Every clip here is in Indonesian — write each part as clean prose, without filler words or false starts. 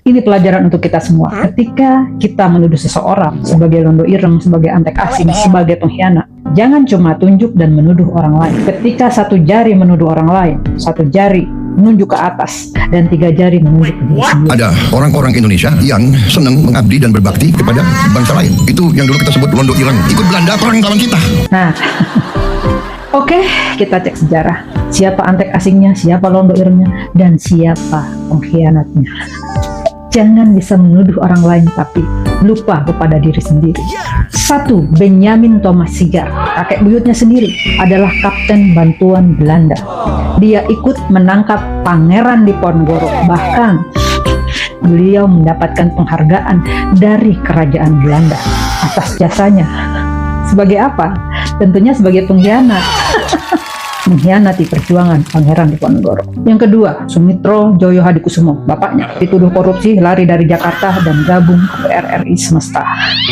Ini pelajaran untuk kita semua. Ketika kita menuduh seseorang sebagai londo ireng, sebagai antek asing, sebagai pengkhianat, jangan cuma tunjuk dan menuduh orang lain. Ketika satu jari menuduh orang lain, satu jari menunjuk ke atas, dan 3 jari menunjuk ke diri sendiri. Ada orang-orang Indonesia yang senang mengabdi dan berbakti kepada bangsa lain. Itu yang dulu kita sebut londo ireng. Ikut Belanda perang lawan kita. Nah, oke, kita cek sejarah. Siapa antek asingnya, siapa londo irengnya, dan siapa pengkhianatnya. Jangan bisa menuduh orang lain tapi lupa kepada diri sendiri. 1. Benjamin Thomas Sigar, kakek buyutnya sendiri, adalah kapten bantuan Belanda. Dia ikut menangkap Pangeran Diponegoro. Bahkan beliau mendapatkan penghargaan dari kerajaan Belanda atas jasanya. Sebagai apa? Tentunya sebagai pengkhianat. Mengkhianati perjuangan Pangeran Diponegoro. Yang kedua, Sumitro Joyo Hadikusumo, bapaknya, dituduh korupsi, lari dari Jakarta dan gabung ke PRRI semesta.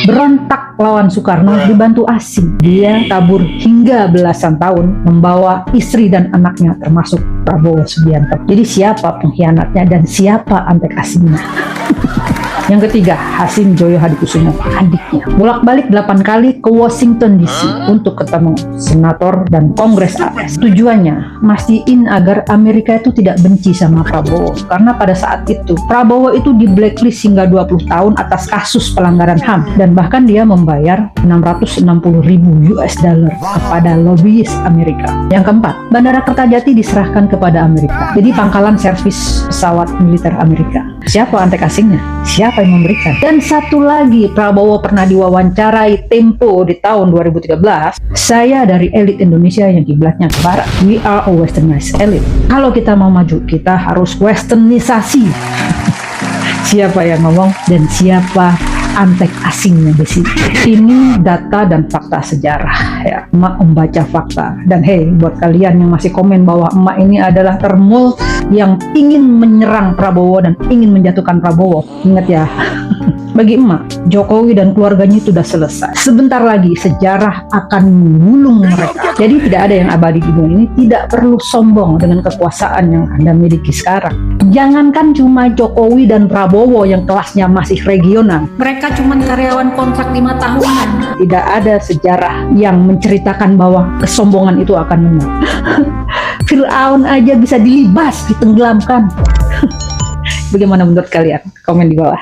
Berontak lawan Soekarno dibantu asing. Dia kabur hingga belasan tahun membawa istri dan anaknya termasuk Prabowo Subianto. Jadi siapa pengkhianatnya dan siapa antek asingnya? Yang ketiga, Hasim Joyo Hadikusumo, adiknya, bolak-balik 8 kali ke Washington DC untuk ketemu senator dan kongres AS. Tujuannya mastiin agar Amerika itu tidak benci sama Prabowo, karena pada saat itu Prabowo itu di blacklist hingga 20 tahun atas kasus pelanggaran HAM, dan bahkan dia membayar 660.000 US dollar kepada lobbyis Amerika. Yang keempat, Bandara Kertajati diserahkan kepada Amerika, jadi pangkalan servis pesawat militer Amerika. Siapa antek asingnya? Siapa yang memberikan? Dan satu lagi, Prabowo pernah diwawancarai Tempo di tahun 2013. Saya dari elit Indonesia yang kiblatnya ke barat. We are a westernized elite. Kalau kita mau maju, kita harus westernisasi. Siapa yang ngomong dan siapa antek asingnya di sini? Ini data dan fakta sejarah ya. Emak membaca fakta. Dan hey, buat kalian yang masih komen bahwa emak ini adalah termul yang ingin menyerang Prabowo dan ingin menjatuhkan Prabowo, ingat ya. Bagi emak, Jokowi dan keluarganya itu sudah selesai. Sebentar lagi sejarah akan menggulung mereka. Jadi tidak ada yang abadi di dunia ini. Tidak perlu sombong dengan kekuasaan yang Anda miliki sekarang. Jangankan cuma Jokowi dan Prabowo yang kelasnya masih regional, mereka cuma karyawan kontrak 5 tahunan. Tidak ada sejarah yang menceritakan bahwa kesombongan itu akan menang. Fir'aun aja bisa dilibas, ditenggelamkan. Bagaimana menurut kalian? Komen di bawah.